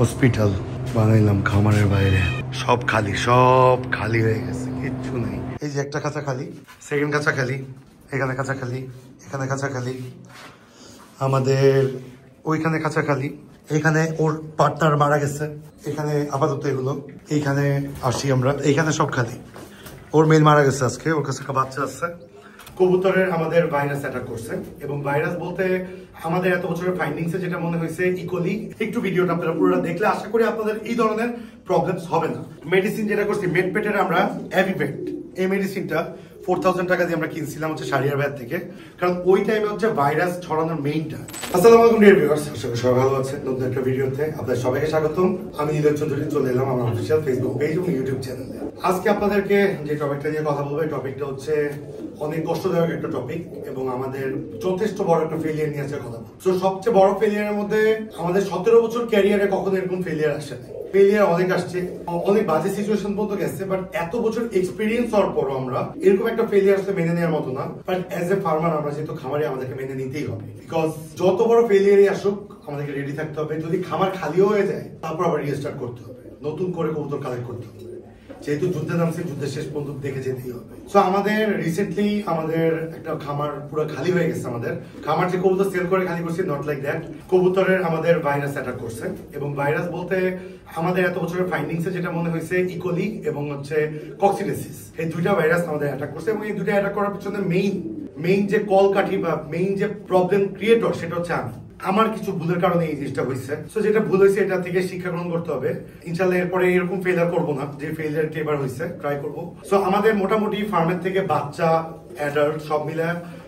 Hospital বানাইলাম খামারের বাইরে, সব খালি হয়ে গেছে, কিচ্ছু নেই। এই যে একটা কাঁচা খালি, সেকেন্ড কাঁচা খালি, এখানে কাঁচা খালি, এখানে কাঁচা খালি, আমাদের ওইখানে কাঁচা খালি, এখানে ওর পার্টনার মারা গেছে, এখানে আপাতত এগুলো, এইখানে আসি আমরা, এইখানে সব খালি। ওর মেল মারা গেছে আজকে, ওর কাছে একটা বাচ্চা আছে। কবুতরের আমাদের ভাইরাস অ্যাটাক করছে, এবং ভাইরাস বলতে আমাদের এত বছরের ফাইন্ডিংসে যেটা মনে হয়েছে ইকোলি। একটু ভিডিওটা আপনারা পুরোটা দেখলে আশা করি আপনাদের এই ধরনের প্রবলেমস হবে না। মেডিসিন যেটা করছি মেডপেটের আমরা অ্যাভিভেট, এই মেডিসিনটা 4000 টাকা দিয়ে আমরা কিনছিলাম হচ্ছে শারিয়ার ব্যাগ থেকে, কারণ ওই টাইমে হচ্ছে ভাইরাস ছড়ানোর মেইনটা। আসসালামু আলাইকুম ডিয়ার ভিউয়ার্স, আশা করি সবাই ভালো আছেন। নতুন একটা ভিডিওতে আপনাদের সবাইকে স্বাগতম। আমি নীলজ চৌধুরী চলে এলাম আমার অফিসিয়াল ফেসবুক পেজ এবং ইউটিউব চ্যানেলে। আজকে আপনাদেরকে যে টপিকটা নিয়ে কথা বলবো, এই টপিকটা হচ্ছে অনেক কষ্টদায়ক একটা টপিক এবং আমাদের যথেষ্ট বড় একটা ফেলিয়ার নিয়ে আছে কথা। তো সবচেয়ে বড় ফেলিয়ারের মধ্যে আমাদের 17 বছর ক্যারিয়ারে কখনো এরকম ফেলিয়ার আসে না। ফেলিয়ার অনেক আসছে, অনেক বাজে সিচুয়েশন পর্যন্ত গেছে, বাট এত বছর এক্সপিরিয়েন্স হওয়ার পরও আমরা এরকম একটা ফেলিয়ার আসলে মেনে নেওয়ার মতো না। বাট অ্যাজ এ ফার্মার আমরা যেহেতু খামারে, আমাদেরকে মেনে নিতেই হবে, বিকজ যত বড় ফেলিয়ারই আসুক আমাদেরকে রেডি থাকতে হবে। যদি খামার খালিও হয়ে যায় তারপর আবার রিস্টার্ট করতে হবে, নতুন করে কবুতর কালেক্ট করতে হবে। যেহেতু যুদ্ধে নামছে, যুদ্ধের শেষ পর্যন্ত দেখে যেতেই হবে। সো আমাদের রিসেন্টলি আমাদের একটা খামার পুরো খালি হয়ে গেছে। আমাদের খামার যে কবুতর সেল করে খালি করছে, নট লাইক দ্যাট। কবুতরের আমাদের ভাইরাস অ্যাটাক করছে, এবং ভাইরাস বলতে আমাদের এত বছরের ফাইন্ডিংসে যেটা মনে হয়েছে ইকোলি এবং হচ্ছে কক্সিডেসিস, এই দুইটা ভাইরাস আমাদের অ্যাটাক করছে। এবং এই দুইটা অ্যাটাক করার পিছনে মেইন যে কলকাঠি বা মেইন যে প্রবলেম ক্রিয়েটর, সেটা হচ্ছে আমার কিছু ভুলের কারণে এই জিনিসটা হয়েছে। সো যেটা ভুল হয়েছে এটা থেকে শিক্ষা গ্রহণ করতে হবে। ইনশাআল্লাহ এরপরে এরকম ফেলিয়ার করবো না, যে ফেলিয়ারটা এবার হয়েছে ট্রাই করবো। সো আমাদের মোটামুটি ফার্মের থেকে বাচ্চা, অ্যাডাল্ট সব মিলে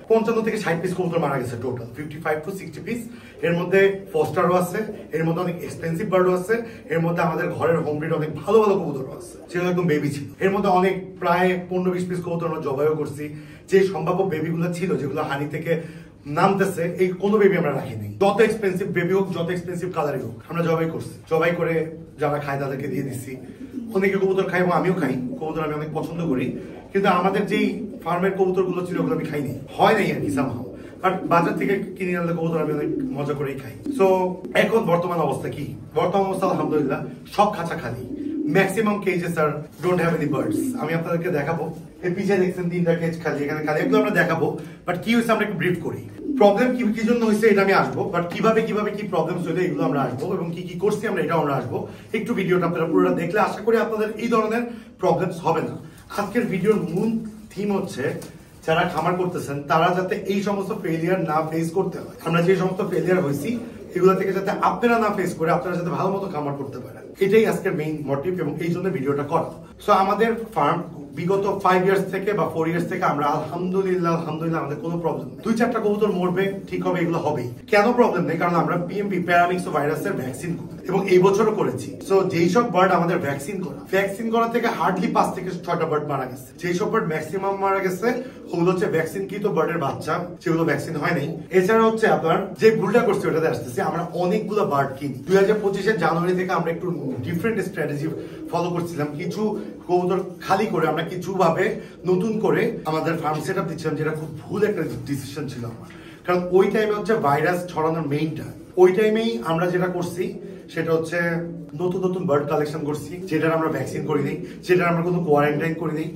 55 থেকে 60 পিস কবুতর মারা গেছে টোটাল, 55 to 60 পিস। এর মধ্যে ফস্টারও আছে, এর মধ্যে অনেক এক্সপেন্সিভ বার্ডও আছে, এর মধ্যে আমাদের ঘরের হোম ব্রিড অনেক ভালো ভালো কবুতরও আছে, সেগুলো একদম বেবি ছিল। এর মধ্যে অনেক প্রায় 15-20 পিস কবুতর আমরা জবাইও করছি। যে সম্ভাব্য বেবিগুলো ছিল, যেগুলো হানি থেকে নামতেছে, এই কোনো বেবি আমরা রাখিনি। যত এক্সপেন্সিভ বেবি হোক, যত এক্সপেন্সিভ কালারই হোক, আমরা জবাই করছি। জবাই করে যারা খায় তাদেরকে দিয়ে দিচ্ছি। অনেকে কবুতর খাই এবং আমিও খাই, কবুতর আমি অনেক পছন্দ করি, কিন্তু আমাদের যেই ফার্মের কবুতর গুলো ছিল ওগুলো আমি খাইনি, হয় নাই আর কি সামহাও। বাট বাজার থেকে কিনে আনলে কবুতর আমি অনেক মজা করেই খাই। সো এখন বর্তমান অবস্থা কি? বর্তমান অবস্থা আলহামদুলিল্লাহ সব খাঁচা খালি। Maximum cages are don't have any birds. আমি আপনাদেরকে দেখাবো, এই পিছিয়ে দেখছেন 3টা কেজ খালি, এখানে খালি, এগুলো আমরা দেখাবো। বাট কি হয়েছে আমরা একটু ব্রিফ করি। প্রবলেম কি জন্য হয়েছে এটা আমি আসবো, বাট কিভাবে কি প্রবলেম হইলে এগুলো আমরা আসবো, এবং কি করছি আমরা এটা আমরা আসবো। একটু ভিডিওটা আপনারা পুরোটা দেখলে আশা করি আপনাদের এই ধরনের প্রবলেমস হবে না। আজকের ভিডিওর মূল থিম হচ্ছে যারা খামার করতেছেন তারা যাতে এই সমস্ত ফেলিয়ার না ফেস করতে হয়। আমরা যে সমস্ত ফেলিয়ার হয়েছি এগুলো থেকে যাতে আপনারা না ফেস করে আপনারা যাতে ভালো মতো খামার করতে পারেন, এটাই আজকের মেইন মোটিভ, এবং এই জন্য ভিডিওটা করা। সো আমাদের ফার্ম বিগত 5 ইয়ার্স থেকে বা 4 ইয়ার্স থেকে আমরা আলহামদুলিল্লাহ আমাদের কোনো প্রবলেম নেই। 2-4টা কবুতর মরবে, ঠিক হবে, এগুলো হবেই। কেন প্রবলেম নেই? কারণ আমরা পিএমপি প্যারামিক্সো ভাইরাসের ভ্যাকসিন করি, এবং এই বছরও করেছি। সো যেই সব বার্ড আমাদের ভ্যাকসিন করা থেকে হার্ডলি 5 থেকে 6টা বার্ড মারা গেছে। যেই সব বার্ড ম্যাক্সিমাম মারা গেছে ওগুলো হচ্ছে ভ্যাকসিন কৃত বার্ডের বাচ্চা, সেগুলো ভ্যাকসিন হয় নাই। এছাড়া হচ্ছে আপনার যে ভুলটা করছে ওটাতে আসতেছে, আমরা অনেকগুলো বার্ড কিনি। 2025-এর জানুয়ারি থেকে আমরা একটু ডিফারেন্ট স্ট্র্যাটেজি ফলো করছিলাম। কিছু কবুতর খালি করে আমরা কিছু ভাবে নতুন করে আমাদের ফার্ম সেট আপ দিচ্ছিলাম, যেটা খুব ভুল একটা ডিসিশন ছিল আমার। কারণ ওই টাইমে হচ্ছে ভাইরাস ছড়ানোর মেইনটা, ওই টাইমেই আমরা যেটা করছি সেটা হচ্ছে নতুন বার্ড কালেকশন করছি, যেটার আমরা ভ্যাকসিন করিনি, যেটার আমরা কোনো কোয়ারেন্টাইন করিনি।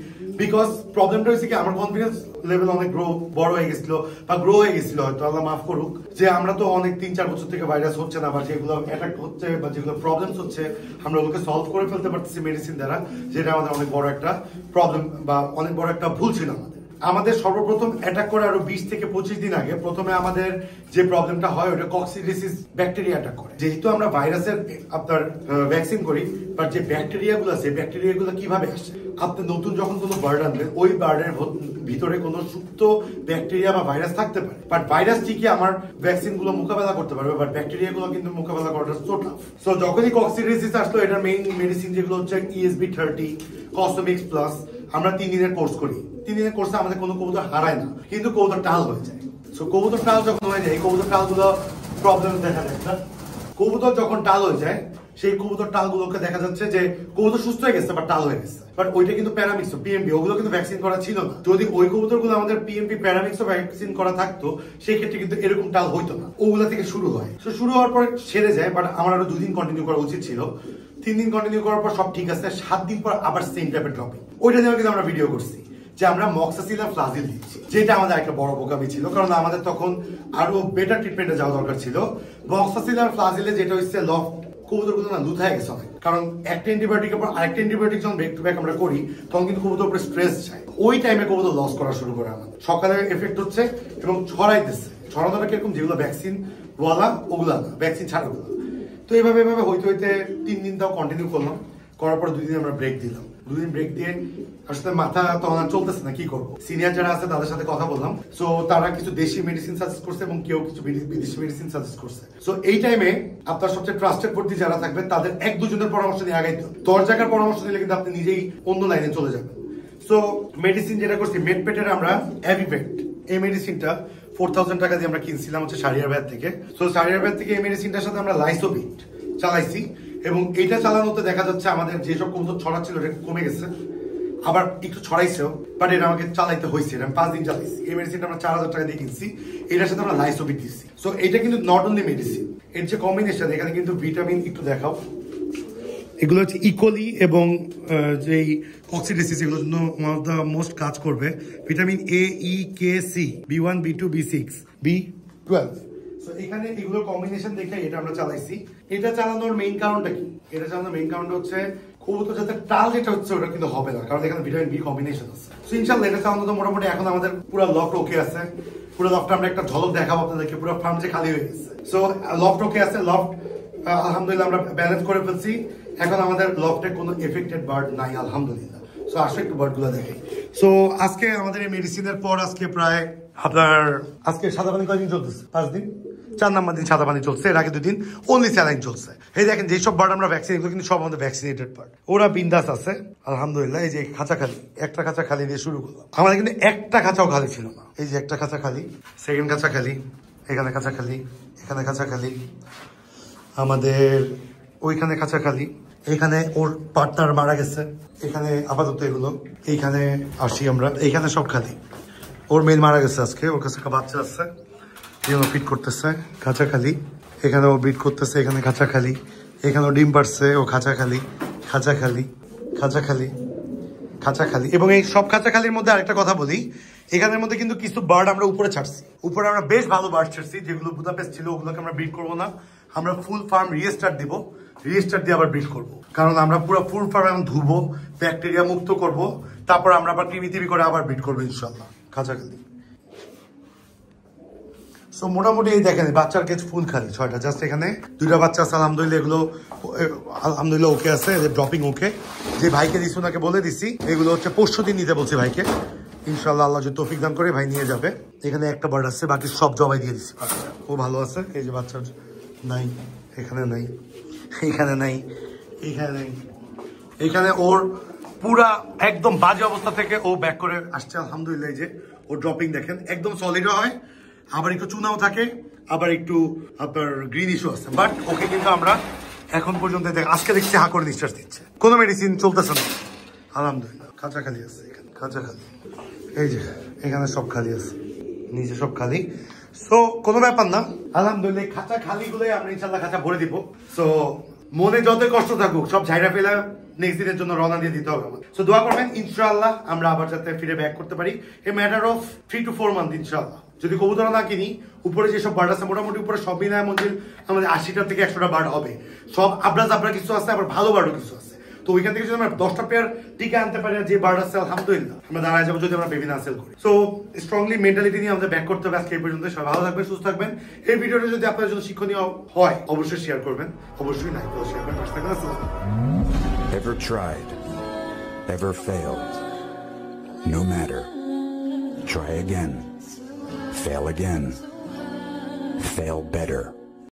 বিকজ প্রবলেমটা হচ্ছে কি, আমার কনফিডেন্স লেভেল অনেক বড় হয়ে গেছিল বা গ্রো হয়ে গেছিল, হয়তো আল্লাহ মাফ করুক, যে আমরা তো অনেক 3-4 বছর থেকে ভাইরাস হচ্ছে না, বা যেগুলো অ্যাটাক হচ্ছে বা যেগুলো প্রবলেমস হচ্ছে আমরা ওগুলোকে সলভ করে ফেলতে পারতেছি মেডিসিন দ্বারা, যেটা আমাদের অনেক বড় একটা প্রবলেম বা অনেক বড় একটা ভুল ছিল আমাদের। সর্বপ্রথম অ্যাটাক করে আরো 20 থেকে 25 দিন আগে প্রথমে আমাদের যে প্রবলেমটা হয় ওটা কক্সিডেসিস ব্যাকটেরিয়া অ্যাটাক করে। যেহেতু আমরা ভাইরাসের আপনার ভ্যাকসিন করি, বাট যে ব্যাকটেরিয়াগুলো আছে ব্যাকটেরিয়াগুলো কিভাবে আসে, আপনি নতুন যখন কোনো বার্ড আনবেন ওই বার্ডের ভিতরে কোনো সুপ্ত ব্যাকটেরিয়া বা ভাইরাস থাকতে পারে। বাট ভাইরাস ঠিকই আমার ভ্যাকসিন গুলো মোকাবেলা করতে পারবে, বাট ব্যাকটেরিয়া গুলো কিন্তু মোকাবেলা করাটা সো টাফ। সো যখনই কক্সিডেসিস আসলো, এটার মেইন মেডিসিন যেগুলো হচ্ছে ESB30, কসমিক্স প্লাস, আমরা 3 দিনের কোর্স করি। 3 দিনের কোর্সে আমাদের কোনো কবুতর হারায় না, কিন্তু কবুতর টাল হয়ে যায়। সো কবুতর টাল যখন হয়ে যায়, কবুতর টাল গুলো প্রবলেম দেখা যায়। কবুতর যখন টাল হয়ে যায় সেই কবুতর টালগুলোকে দেখা যাচ্ছে যে কবুতর সুস্থ হয়ে গেছে বা টাল হয়ে গেছে, বাট ওইটা কিন্তু প্যারামিক্স পিএমপি, ওগুলো কিন্তু ভ্যাকসিন করা ছিল না। যদি ওই কবুতরগুলো আমাদের পিএমপি প্যারামিক্স ভ্যাকসিন করা থাকতো সেই ক্ষেত্রে কিন্তু এরকম টাল হইতো না। ওগুলা থেকে শুরু হয়, শুরু হওয়ার পর সেরে যায়, বাট আমার আরো 2 দিন কন্টিনিউ করা উচিত ছিল। 3 দিন কন্টিনিউ করার পর সব ঠিক আছে, 7 দিন পর আবার সেম টাইপের ড্রপিং। ওইটা নিয়ে কিন্তু আমরা ভিডিও করছি যে আমরা মক্সাসিল আর ফ্লাজিল দিচ্ছি, যেটা আমাদের একটা বড় বোকামি ছিল, কারণ আমাদের তখন আরো বেটার ট্রিটমেন্টে যাওয়া দরকার ছিল। মক্সাসিল আর ফ্লাজিলে যেটা হচ্ছে লফট কবুতরগুলো না লুথায় গেছে অনেক, কারণ একটা অ্যান্টিবায়োটিকের পর আরেকটা অ্যান্টিবায়োটিক যখন ব্যাক টু ব্যাক আমরা করি তখন কিন্তু কবুতর উপরে স্ট্রেস যায়। ওই টাইমে কবুতর লস করা শুরু করে আমাদের, সকালে এফেক্ট হচ্ছে এবং ছড়াইতেছে। ছড়ানোটা কিরকম, যেগুলো ভ্যাকসিন ওয়ালা ওগুলা না, ভ্যাকসিন ছাড়া ওগুলো। তো এইভাবে হইতে হইতে 3 দিন তাও কন্টিনিউ করলাম, করার পর 2 দিন আমরা ব্রেক দিলাম। 2 দিন ব্রেক দিয়ে আসলে মাথা তখন আর চলতেছে না, কি করবো। সিনিয়র যারা আছে তাদের সাথে কথা বললাম, সো তারা কিছু দেশি মেডিসিন সাজেস্ট করছে এবং কেউ কিছু বিদেশি মেডিসিন সাজেস্ট করছে। সো এই টাইমে আপনার সবচেয়ে ট্রাস্টেড ভর্তি যারা থাকবে তাদের 1-2 জনের পরামর্শ নিয়ে আগাইতে হবে। 10 জায়গার পরামর্শ নিলে কিন্তু আপনি নিজেই অন্য লাইনে চলে যাবেন। সো মেডিসিন যেটা করছি মেডপেটের আমরা অ্যাভিভেক্ট, এই মেডিসিনটা 4000 টাকা দিয়ে আমরা কিনছিলাম হচ্ছে শারিয়ারবাদ থেকে। সো শারিয়ারবাদ থেকে এই মেডিসিনটার সাথে আমরা লাইসোবিট চালাইছি এবং এইটা চালানোতে দেখা যাচ্ছে আমাদের যেসব কবুতর ছড়াচ্ছিল এটা কমে গেছে, আবার একটু ছড়াইছেও, বাট এটা আমাকে চালাইতে হয়েছে। আমি 5 দিন চালাইছি। এই মেডিসিনটা আমরা 4000 টাকা দিয়ে কিনছি, এটার সাথে আমরা লাইসোবিট দিচ্ছি। সো এটা কিন্তু নট অনলি মেডিসিন, এর যে কম্বিনেশন, এখানে কিন্তু ভিটামিন একটু দেখাও, এগুলো হচ্ছে ইকোলি এবং যেই অক্সিডেসিস, এগুলোর জন্য ওয়ান অফ দ্য মোস্ট কাজ করবে। Vitamin A, E, K, C, B1, B2, B6, B12। So এখানে এগুলোর কম্বিনেশন দেখে এটা আমরা চালাইছি। এটা চালানোর মেইন কারণটা কি? এটা চালানোর মেইন কারণটা হচ্ছে কবুতর যাতে টাল যেটা হচ্ছে ওটা কিন্তু হবে না, কারণ এখানে ভিটামিন বি কম্বিনেশন আছে। সো ইনশাআল্লাহ এটা চালানো তো মোটামুটি এখন আমাদের পুরো লফট ওকে আছে। পুরো লফটটা আমরা একটা ঝলক দেখাবো আপনাদেরকে, পুরো ফার্ম যে খালি হয়ে গেছে। সো লফট ওকে আছে, লফট আলহামদুলিল্লাহ আমরা ব্যালেন্স করে ফেলছি। এখন আমাদের লফটে কোনো এফেক্টেড বার্ড নাই আলহামদুলিল্লাহ। সো আসলে একটু বার্ডগুলো দেখে। সো আজকে আমাদের এই মেডিসিনের পর আজকে প্রায় আপনার আজকে সাদা পানি কয়দিন চলতেছে? 5 দিন, 4 নম্বর দিন সাদা পানি চলছে। এর আগে 2 দিন অনলি স্যালাইন চলছে। এই দেখেন যেসব বার্ড আমরা ভ্যাকসিন, এগুলো কিন্তু সব আমাদের ভ্যাকসিনেটেড বার্ড, ওরা বিন্দাস আছে আলহামদুলিল্লাহ। এই যে খাঁচা খালি, একটা খাঁচা খালি দিয়ে শুরু করলাম। আমাদের কিন্তু একটা খাঁচাও খালি ছিল না। এই যে একটা খাঁচা খালি, সেকেন্ড খাঁচা খালি, এখানে খাঁচা খালি, এখানে খাঁচা খালি, আমাদের ওইখানে খাঁচা খালি, এখানে ওর পার্টনার মারা গেছে, এখানে আপাতত এগুলো, এইখানে আসি আমরা, এইখানে সব খালি। ওর মেল মারা গেছে আজকে, ওর কাছে একটা বাচ্চা আছে, ফিট করতেছে, খাঁচা খালি। এখানে ও ব্রিড করতেছে, এখানে খাঁচা খালি, এখানে ও ডিম পারছে, ও খাঁচা খালি, খাঁচা খালি, খাঁচা খালি, খাঁচা খালি। এবং এই সব খাঁচা খালির মধ্যে আরেকটা কথা বলি, এখানের মধ্যে কিন্তু কিছু বার্ড আমরা উপরে ছাড়ছি। উপরে আমরা বেশ ভালো বার্ড ছাড়ছি, যেগুলো বুদাপেস্ট ছিল ওগুলোকে আমরা ব্রিড করবো না, আমরা ফুল ফার্ম রিস্টার্ট দিব, রিস্টার্ট দিয়ে আবার ব্রিড করবো। কারণ আমরা পুরো ফুল ফার্ম এখন ধুবো, ব্যাকটেরিয়া মুক্ত করব, তারপর আমরা আবার টিভি করে আবার ব্রিড করবো ইনশাল্লাহ খাঁচা খালি। সো মোটামুটি এই দেখেন বাচ্চার কেজ ফুল খালি 6টা, জাস্ট এখানে 2টা বাচ্চা আছে আলহামদুলিল্লাহ। এগুলো আলহামদুলিল্লাহ ওকে আছে, এদের ড্রপিং ওকে। যে ভাইকে দিচ্ছি ওনাকে বলে দিছি এগুলো হচ্ছে পরশু দিন নিতে বলছি ভাইকে, ইনশাল্লাহ আল্লাহ যদি তৌফিক দান করে ভাই নিয়ে যাবে। এখানে একটা বার্ড আছে, বাকি সব জবাই দিয়ে দিচ্ছি। ও ভালো আছে। এই যে বাচ্চার নাই, এখানে নাই, এখানে নাই, এখানে নাই, এখানে ওর পুরা একদম বাজে অবস্থা থেকে ও ব্যাক করে আসছে আলহামদুলিল্লাহ। এই যে ওর ড্রপিং দেখেন একদম সলিডও হয়, আবার একটু চুনাও থাকে, আবার একটু আপনার গ্রিন ইস্যু আছে। বাট ওকে কিন্তু আমরা এখন পর্যন্ত আজকে দেখছি হা করে নিঃশ্বাস দিচ্ছে, কোনো মেডিসিন চলতেছে না আলহামদুলিল্লাহ। খাঁচা খালি আছে, এখানে খাঁচা খালি, এই যে এখানে সব খালি আছে, নিচে সব খালি। সো কোনো ব্যাপার না আলহামদুলিল্লাহ। খাঁচা খালি গুলোই আমরা ইনশাল্লাহ খাঁচা ভরে দিব। সো মনে যতই কষ্ট থাকুক সব ঝাইরা ফেলা নেক্সট দিনের জন্য রওনা দিয়ে দিতে হবে। সো দোয়া করবেন ইনশাআল্লাহ আমরা আবার যাতে ফিরে ব্যাক করতে পারি। A matter of 3 to 4 month ইনশাআল্লাহ। যদি কবুতর না কিনি, উপরে যেসব বার্ড আছে মোটামুটি উপরে সব মিলায় মঞ্জিল আমাদের 80টা থেকে 100টা বার্ড হবে। সব আবরা কিছু আছে, আবার ভালো বার্ডও কিছু আছে। তো ওইখান থেকে যদি আমরা 10টা পেয়ার টিকে আনতে পারি, যে বার্ড আছে আলহামদুলিল্লাহ আমরা দাঁড়ায় যাবো যদি আমরা বেবি না সেল করি। সো স্ট্রংলি মেন্টালিটি নিয়ে আমাদের ব্যাক করতে হবে। আজকে এই পর্যন্ত, সবাই ভালো থাকবেন, সুস্থ থাকবেন। এই ভিডিওটা যদি আপনার জন্য শিক্ষণীয় হয় অবশ্যই শেয়ার করবেন, অবশ্যই নাই শেয়ার করবেন। Ever tried, ever failed, no matter. Try again, fail again, fail better.